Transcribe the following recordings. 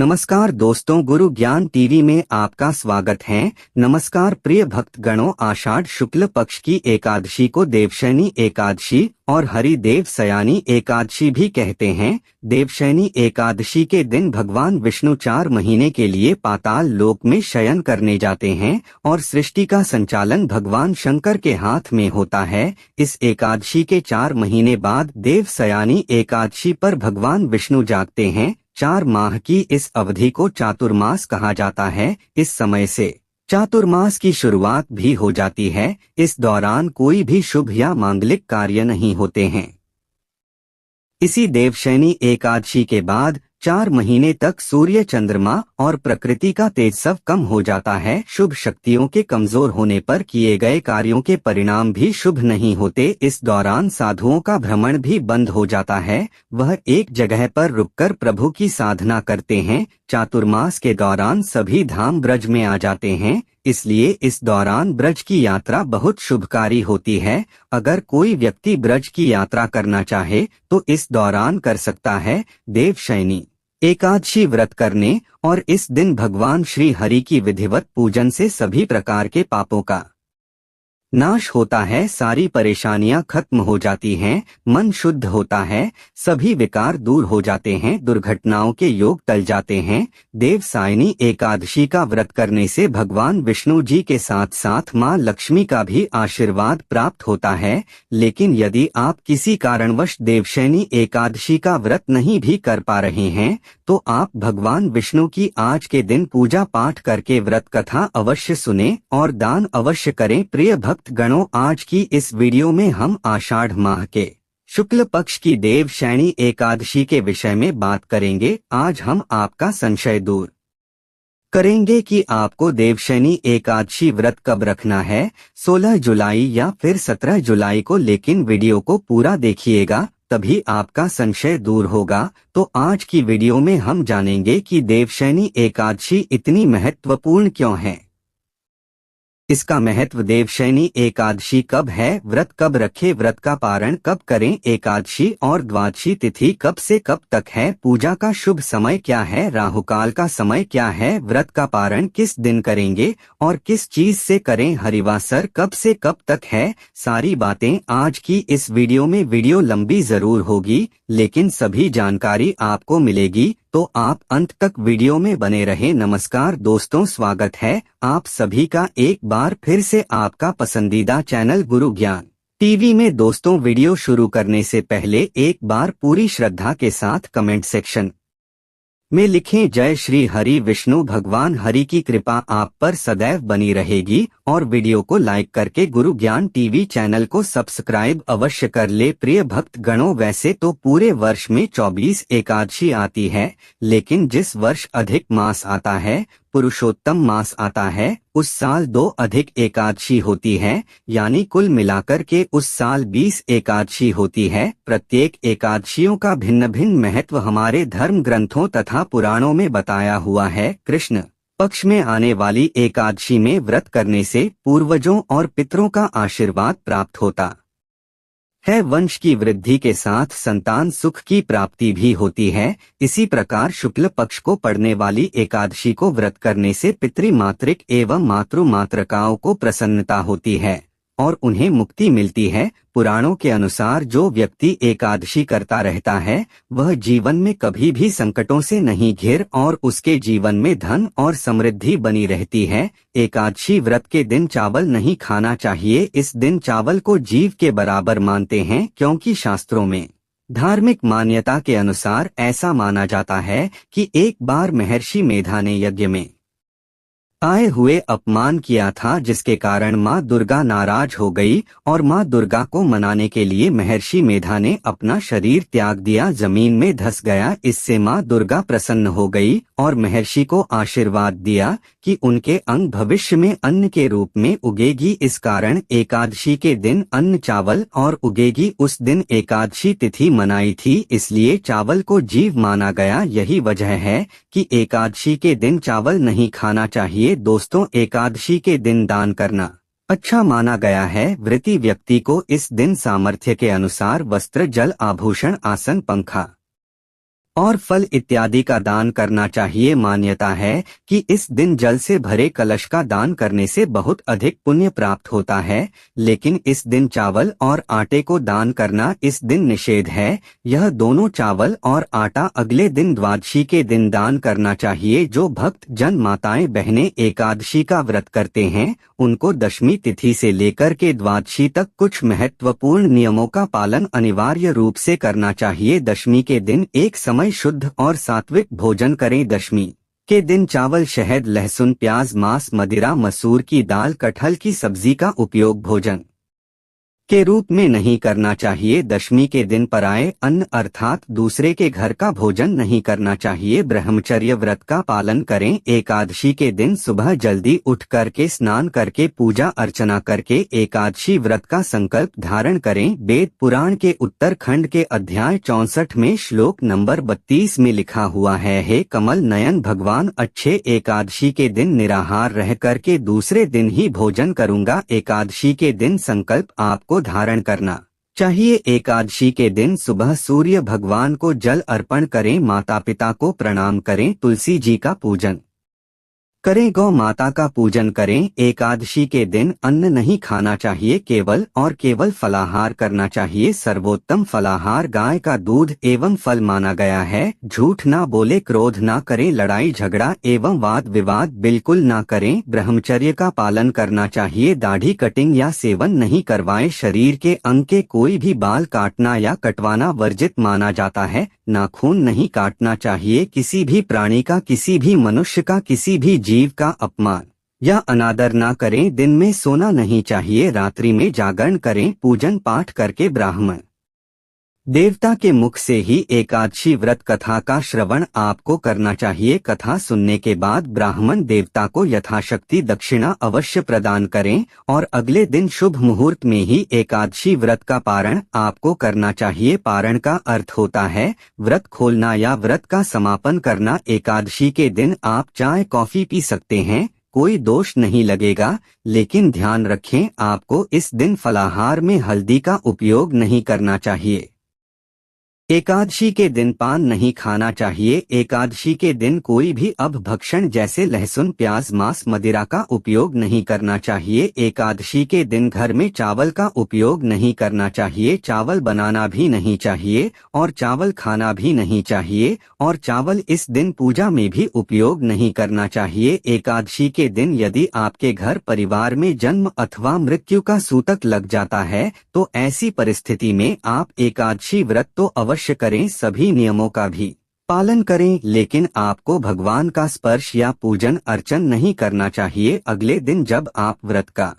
नमस्कार दोस्तों, गुरु ज्ञान टीवी में आपका स्वागत है। नमस्कार प्रिय भक्तगणों, आषाढ़ शुक्ल पक्ष की एकादशी को देवशयनी एकादशी और हरिदेव सयानी एकादशी भी कहते हैं। देवशयनी एकादशी के दिन भगवान विष्णु 4 महीने के लिए पाताल लोक में शयन करने जाते हैं और सृष्टि का संचालन भगवान शंकर के हाथ में होता है। इस एकादशी के 4 महीने बाद देव सयानी एकादशी पर भगवान विष्णु जागते हैं। 4 माह की इस अवधि को चातुर्मास कहा जाता है। इस समय से चातुर्मास की शुरुआत भी हो जाती है। इस दौरान कोई भी शुभ या मांगलिक कार्य नहीं होते हैं। इसी देवशयनी एकादशी के बाद 4 महीने तक सूर्य, चंद्रमा और प्रकृति का तेज सब कम हो जाता है। शुभ शक्तियों के कमजोर होने पर किए गए कार्यों के परिणाम भी शुभ नहीं होते। इस दौरान साधुओं का भ्रमण भी बंद हो जाता है। वह एक जगह पर रुककर प्रभु की साधना करते हैं। चातुर्मास के दौरान सभी धाम ब्रज में आ जाते हैं, इसलिए इस दौरान ब्रज की यात्रा बहुत शुभकारी होती है। अगर कोई व्यक्ति ब्रज की यात्रा करना चाहे तो इस दौरान कर सकता है। देवशयनी एकादशी व्रत करने और इस दिन भगवान श्री हरि की विधिवत पूजन से सभी प्रकार के पापों का नाश होता है, सारी परेशानियां खत्म हो जाती हैं, मन शुद्ध होता है, सभी विकार दूर हो जाते हैं, दुर्घटनाओं के योग टल जाते हैं। देवशयनी एकादशी का व्रत करने से भगवान विष्णु जी के साथ साथ मां लक्ष्मी का भी आशीर्वाद प्राप्त होता है। लेकिन यदि आप किसी कारणवश देवशयनी एकादशी का व्रत नहीं भी कर पा रहे हैं तो आप भगवान विष्णु की आज के दिन पूजा पाठ करके व्रत कथा अवश्य सुने और दान अवश्य करें। प्रिय भक्तगणों, आज की इस वीडियो में हम आषाढ़ माह के शुक्ल पक्ष की देवशयनी एकादशी के विषय में बात करेंगे। आज हम आपका संशय दूर करेंगे कि आपको देवशयनी एकादशी व्रत कब रखना है, 16 जुलाई या फिर 17 जुलाई को। लेकिन वीडियो को पूरा देखिएगा, तभी आपका संशय दूर होगा। तो आज की वीडियो में हम जानेंगे कि देवशयनी एकादशी इतनी महत्वपूर्ण क्यों है, इसका महत्व, देवशयनी एकादशी कब है, व्रत कब रखें, व्रत का पारण कब करें, एकादशी और द्वादशी तिथि कब से कब तक है, पूजा का शुभ समय क्या है, राहुकाल का समय क्या है, व्रत का पारण किस दिन करेंगे और किस चीज से करें, हरिवासर कब से कब तक है। सारी बातें आज की इस वीडियो में। वीडियो लंबी जरूर होगी लेकिन सभी जानकारी आपको मिलेगी, तो आप अंत तक वीडियो में बने रहे। नमस्कार दोस्तों, स्वागत है आप सभी का एक बार फिर से आपका पसंदीदा चैनल गुरु ज्ञान टीवी में। दोस्तों, वीडियो शुरू करने से पहले एक बार पूरी श्रद्धा के साथ कमेंट सेक्शन में लिखें, जय श्री हरि विष्णु। भगवान हरि की कृपा आप पर सदैव बनी रहेगी और वीडियो को लाइक करके गुरु ज्ञान टीवी चैनल को सब्सक्राइब अवश्य कर ले। प्रिय भक्त गणों, वैसे तो पूरे वर्ष में 24 एकादशी आती है, लेकिन जिस वर्ष अधिक मास आता है, पुरुषोत्तम मास आता है, उस साल 2 अधिक एकादशी होती है, यानी कुल मिलाकर के उस साल 20 एकादशी होती है। प्रत्येक एकादशियों का भिन्न भिन्न महत्व हमारे धर्म ग्रंथों तथा पुराणों में बताया हुआ है। कृष्ण पक्ष में आने वाली एकादशी में व्रत करने से पूर्वजों और पितरों का आशीर्वाद प्राप्त होता है, वंश की वृद्धि के साथ संतान सुख की प्राप्ति भी होती है। इसी प्रकार शुक्ल पक्ष को पड़ने वाली एकादशी को व्रत करने से पितृमातृक एवं मातृ मातृकाओं को प्रसन्नता होती है और उन्हें मुक्ति मिलती है। पुराणों के अनुसार जो व्यक्ति एकादशी करता रहता है वह जीवन में कभी भी संकटों से नहीं घिर और उसके जीवन में धन और समृद्धि बनी रहती है। एकादशी व्रत के दिन चावल नहीं खाना चाहिए। इस दिन चावल को जीव के बराबर मानते हैं, क्योंकि शास्त्रों में धार्मिक मान्यता के अनुसार ऐसा माना जाता है कि एक बार महर्षि मेधा ने यज्ञ में आए हुए अपमान किया था, जिसके कारण मां दुर्गा नाराज हो गई और मां दुर्गा को मनाने के लिए महर्षि मेधा ने अपना शरीर त्याग दिया, जमीन में धंस गया। इससे मां दुर्गा प्रसन्न हो गई और महर्षि को आशीर्वाद दिया कि उनके अंग भविष्य में अन्न के रूप में उगेगी। इस कारण एकादशी के दिन अन्न चावल और उगेगी, उस दिन एकादशी तिथि मनाई थी, इसलिए चावल को जीव माना गया। यही वजह है कि एकादशी के दिन चावल नहीं खाना चाहिए। दोस्तों, एकादशी के दिन दान करना अच्छा माना गया है। व्रती व्यक्ति को इस दिन सामर्थ्य के अनुसार वस्त्र, जल, आभूषण, आसन, पंखा और फल इत्यादि का दान करना चाहिए। मान्यता है कि इस दिन जल से भरे कलश का दान करने से बहुत अधिक पुण्य प्राप्त होता है, लेकिन इस दिन चावल और आटे को दान करना इस दिन निषेध है। यह दोनों चावल और आटा अगले दिन द्वादशी के दिन दान करना चाहिए। जो भक्त जन माताएं बहनें एकादशी का व्रत करते हैं, उनको दशमी तिथि से लेकर के द्वादशी तक कुछ महत्वपूर्ण नियमों का पालन अनिवार्य रूप से करना चाहिए। दशमी के दिन एक समय शुद्ध और सात्विक भोजन करें। दशमी के दिन चावल, शहद, लहसुन, प्याज, मांस, मदिरा, मसूर की दाल, कटहल की सब्जी का उपयोग भोजन के रूप में नहीं करना चाहिए। दशमी के दिन पराये अन्न अर्थात दूसरे के घर का भोजन नहीं करना चाहिए। ब्रह्मचर्य व्रत का पालन करें। एकादशी के दिन सुबह जल्दी उठ करके स्नान करके पूजा अर्चना करके एकादशी व्रत का संकल्प धारण करें। वेद पुराण के उत्तरखंड के अध्याय 64 में श्लोक नंबर 32 में लिखा हुआ है, हे कमल नयन भगवान, अच्छे एकादशी के दिन निराहार रह करके दूसरे दिन ही भोजन करूंगा। एकादशी के दिन संकल्प आपको धारण करना चाहिए। एकादशी के दिन सुबह सूर्य भगवान को जल अर्पण करें, माता पिता को प्रणाम करें, तुलसी जी का पूजन करें, गौ माता का पूजन करें। एकादशी के दिन अन्न नहीं खाना चाहिए, केवल और केवल फलाहार करना चाहिए। सर्वोत्तम फलाहार गाय का दूध एवं फल माना गया है। झूठ ना बोले, क्रोध ना करें, लड़ाई झगड़ा एवं वाद विवाद बिल्कुल ना करें। ब्रह्मचर्य का पालन करना चाहिए। दाढ़ी कटिंग या सेवन नहीं करवाएं। शरीर के अंग के कोई भी बाल काटना या कटवाना वर्जित माना जाता है। नाखून नहीं काटना चाहिए। किसी भी प्राणी का, किसी भी मनुष्य का, किसी भी जीव का अपमान या अनादर ना करें। दिन में सोना नहीं चाहिए, रात्रि में जागरण करें। पूजन पाठ करके ब्राह्मण देवता के मुख से ही एकादशी व्रत कथा का श्रवण आपको करना चाहिए। कथा सुनने के बाद ब्राह्मण देवता को यथाशक्ति दक्षिणा अवश्य प्रदान करें और अगले दिन शुभ मुहूर्त में ही एकादशी व्रत का पारण आपको करना चाहिए। पारण का अर्थ होता है व्रत खोलना या व्रत का समापन करना। एकादशी के दिन आप चाय कॉफी पी सकते हैं, कोई दोष नहीं लगेगा, लेकिन ध्यान रखें आपको इस दिन फलाहार में हल्दी का उपयोग नहीं करना चाहिए। एकादशी के दिन पान नहीं खाना चाहिए। एकादशी के दिन कोई भी अपभक्षण जैसे लहसुन, प्याज, मांस, मदिरा का उपयोग नहीं करना चाहिए। एकादशी के दिन घर में चावल का उपयोग नहीं करना चाहिए। चावल बनाना भी नहीं चाहिए और चावल खाना भी नहीं चाहिए और चावल इस दिन पूजा में भी उपयोग नहीं करना चाहिए। एकादशी के दिन यदि आपके घर परिवार में जन्म अथवा मृत्यु का सूतक लग जाता है तो ऐसी परिस्थिति में आप एकादशी व्रत तो अवश्य करें, सभी नियमों का भी पालन करें, लेकिन आपको भगवान का स्पर्श या पूजन अर्चन नहीं करना चाहिए। अगले दिन जब आप व्रत का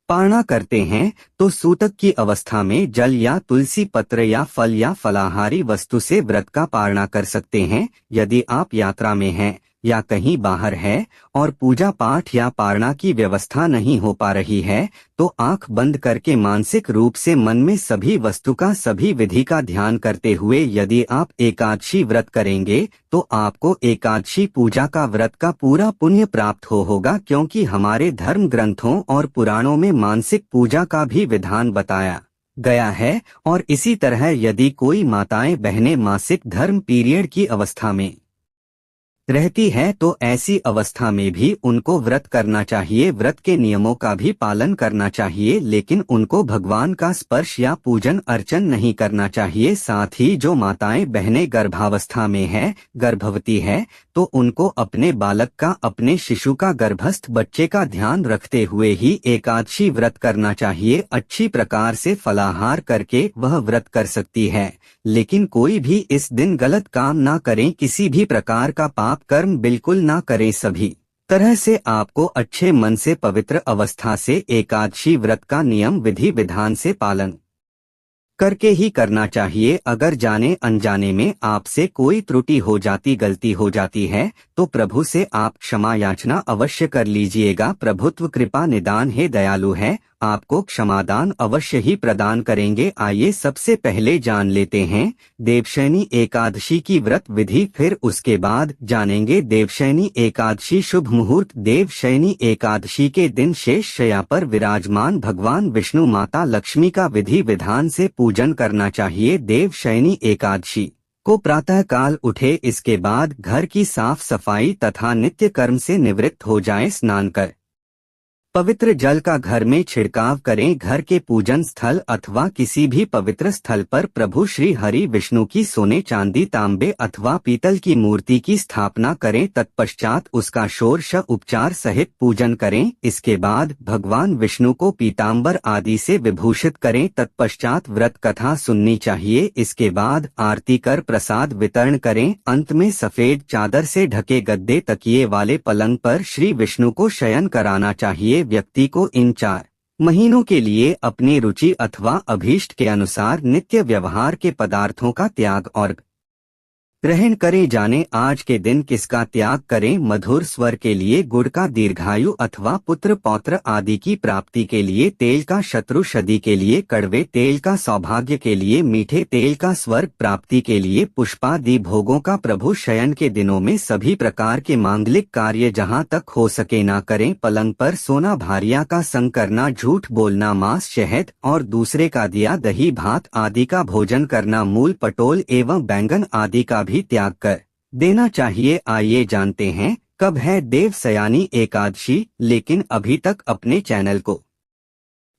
पारणा करते हैं तो सूतक की अवस्था में जल या तुलसी पत्र या फल या फलाहारी वस्तु से व्रत का पारणा कर सकते हैं। यदि आप यात्रा में हैं या कहीं बाहर है और पूजा पाठ या पारणा की व्यवस्था नहीं हो पा रही है तो आंख बंद करके मानसिक रूप से मन में सभी वस्तु का, सभी विधि का ध्यान करते हुए यदि आप एकादशी व्रत करेंगे तो आपको एकादशी पूजा का व्रत का पूरा पुण्य प्राप्त होगा, क्योंकि हमारे धर्म ग्रंथों और पुराणों में मानसिक पूजा का भी विधान बताया गया है। और इसी तरह यदि कोई माताएं बहनें मासिक धर्म पीरियड की अवस्था में रहती है तो ऐसी अवस्था में भी उनको व्रत करना चाहिए। व्रत के नियमों का भी पालन करना चाहिए, लेकिन उनको भगवान का स्पर्श या पूजन अर्चन नहीं करना चाहिए। साथ ही जो माताएं बहनें गर्भावस्था में है, गर्भवती है, तो उनको अपने बालक का, अपने शिशु का, गर्भस्थ बच्चे का ध्यान रखते हुए ही एकादशी व्रत करना चाहिए। अच्छी प्रकार से फलाहार करके वह व्रत कर सकती है, लेकिन कोई भी इस दिन गलत काम ना करें, किसी भी प्रकार का पाप कर्म बिल्कुल ना करें। सभी तरह से आपको अच्छे मन से पवित्र अवस्था से एकादशी व्रत का नियम विधि विधान से पालन करके ही करना चाहिए। अगर जाने अनजाने में आपसे कोई त्रुटि हो जाती, गलती हो जाती है तो प्रभु से आप क्षमा याचना अवश्य कर लीजिएगा। प्रभुत्व कृपा निदान है, दयालु है, आपको क्षमादान अवश्य ही प्रदान करेंगे। आइए सबसे पहले जान लेते हैं देवशयनी एकादशी की व्रत विधि, फिर उसके बाद जानेंगे देवशयनी एकादशी शुभ मुहूर्त। देवशयनी एकादशी के दिन शेष शैया पर विराजमान भगवान विष्णु, माता लक्ष्मी का विधि विधान से पूजन करना चाहिए। देवशयनी एकादशी को प्रातः काल उठे, इसके बाद घर की साफ सफाई तथा नित्य कर्म से निवृत्त हो जाए। स्नान कर पवित्र जल का घर में छिड़काव करें। घर के पूजन स्थल अथवा किसी भी पवित्र स्थल पर प्रभु श्री हरि विष्णु की सोने, चांदी, तांबे अथवा पीतल की मूर्ति की स्थापना करें। तत्पश्चात उसका षोडश उपचार सहित पूजन करें। इसके बाद भगवान विष्णु को पीताम्बर आदि से विभूषित करें। तत्पश्चात व्रत कथा सुननी चाहिए। इसके बाद आरती कर प्रसाद वितरण करें। अंत में सफेद चादर से ढके गद्दे, तकिए वाले पलंग पर श्री विष्णु को शयन कराना चाहिए। व्यक्ति को इन 4 महीनों के लिए अपनी रुचि अथवा अभीष्ट के अनुसार नित्य व्यवहार के पदार्थों का त्याग और ग्रहण करे जाने। आज के दिन किसका त्याग करें? मधुर स्वर के लिए गुड़ का, दीर्घायु अथवा पुत्र पौत्र आदि की प्राप्ति के लिए तेल का, शत्रु शदी के लिए कड़वे तेल का, सौभाग्य के लिए मीठे तेल का, स्वर्ग प्राप्ति के लिए पुष्पादि भोगों का। प्रभु शयन के दिनों में सभी प्रकार के मांगलिक कार्य जहां तक हो सके ना करें। पलंग पर सोना, भारिया का संग करना, झूठ बोलना, मांस, शहद और दूसरे का दिया, दही, भात आदि का भोजन करना, मूल, पटोल एवं बैंगन आदि का भी त्याग कर देना चाहिए। आइए जानते हैं कब है देवशयानी एकादशी। लेकिन अभी तक अपने चैनल को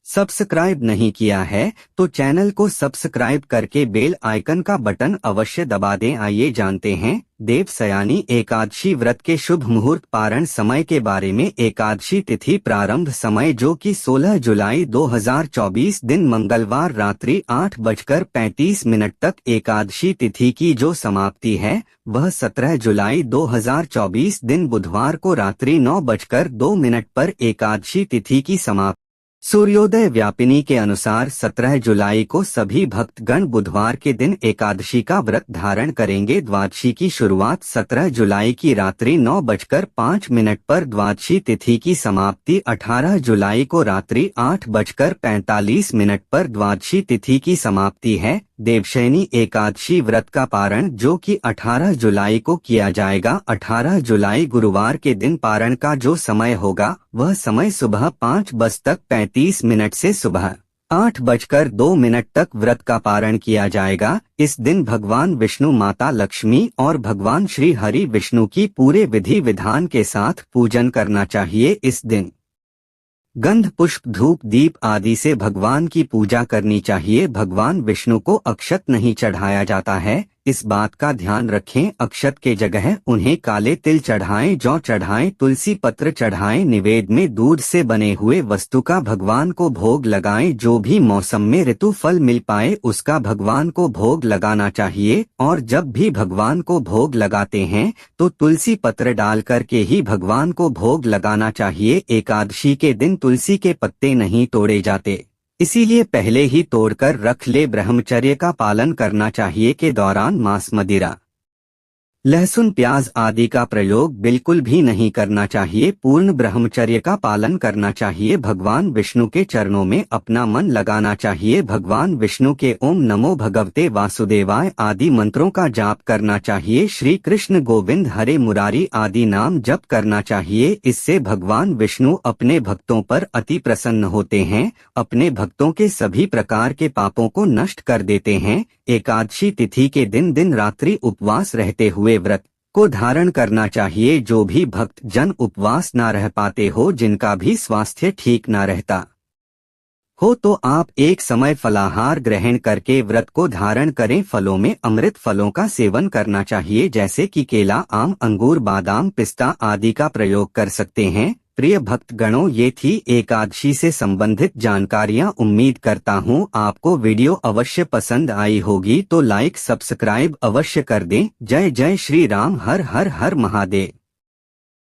सब्सक्राइब नहीं किया है तो चैनल को सब्सक्राइब करके बेल आइकन का बटन अवश्य दबा दें। आइए जानते हैं देवशयानी एकादशी व्रत के शुभ मुहूर्त, पारण समय के बारे में। एकादशी तिथि प्रारंभ समय जो कि 16 जुलाई 2024 दिन मंगलवार रात्रि 8:35 तक। एकादशी तिथि की जो समाप्ति है वह 17 जुलाई 2024 दिन बुधवार को रात्रि 9:02 पर एकादशी तिथि की समाप्ति। सूर्योदय व्यापिनी के अनुसार 17 जुलाई को सभी भक्तगण बुधवार के दिन एकादशी का व्रत धारण करेंगे। द्वादशी की शुरुआत 17 जुलाई की रात्रि 9:05 पर, द्वादशी तिथि की समाप्ति 18 जुलाई को रात्रि 8:45 पर द्वादशी तिथि की समाप्ति है। देवशयनी एकादशी व्रत का पारण जो कि 18 जुलाई को किया जाएगा। 18 जुलाई गुरुवार के दिन पारण का जो समय होगा वह समय सुबह 5:35 से सुबह 8:02 तक व्रत का पारण किया जाएगा। इस दिन भगवान विष्णु, माता लक्ष्मी और भगवान श्री हरि विष्णु की पूरे विधि विधान के साथ पूजन करना चाहिए। इस दिन गंध, पुष्प, धूप, दीप आदि से भगवान की पूजा करनी चाहिए। भगवान विष्णु को अक्षत नहीं चढ़ाया जाता है, इस बात का ध्यान रखें। अक्षत के जगह उन्हें काले तिल चढ़ाएं, जौ चढ़ाएं, तुलसी पत्र चढ़ाएं। निवेद में दूध से बने हुए वस्तु का भगवान को भोग लगाएं। जो भी मौसम में ऋतु फल मिल पाए उसका भगवान को भोग लगाना चाहिए। और जब भी भगवान को भोग लगाते हैं तो तुलसी पत्र डाल करके ही भगवान को भोग लगाना चाहिए। एकादशी के दिन तुलसी के पत्ते नहीं तोड़े जाते, इसीलिए पहले ही तोड़कर रख ले। ब्रह्मचर्य का पालन करना चाहिए। के दौरान मांस, मदिरा, लहसुन, प्याज आदि का प्रयोग बिल्कुल भी नहीं करना चाहिए। पूर्ण ब्रह्मचर्य का पालन करना चाहिए। भगवान विष्णु के चरणों में अपना मन लगाना चाहिए। भगवान विष्णु के ओम नमो भगवते वासुदेवाय आदि मंत्रों का जाप करना चाहिए। श्री कृष्ण, गोविंद, हरे मुरारी आदि नाम जप करना चाहिए। इससे भगवान विष्णु अपने भक्तों पर अति प्रसन्न होते हैं, अपने भक्तों के सभी प्रकार के पापों को नष्ट कर देते हैं। एकादशी तिथि के दिन दिन रात्रि उपवास रहते हुए व्रत को धारण करना चाहिए। जो भी भक्त जन उपवास ना रह पाते हो, जिनका भी स्वास्थ्य ठीक ना रहता हो, तो आप एक समय फलाहार ग्रहण करके व्रत को धारण करें। फलों में अमृत फलों का सेवन करना चाहिए, जैसे कि केला, आम, अंगूर, बादाम, पिस्ता आदि का प्रयोग कर सकते हैं। प्रिय भक्तगणों, ये थी एकादशी से संबंधित जानकारियां। उम्मीद करता हूं आपको वीडियो अवश्य पसंद आई होगी, तो लाइक, सब्सक्राइब अवश्य कर दें। जय जय श्री राम। हर हर हर महादेव।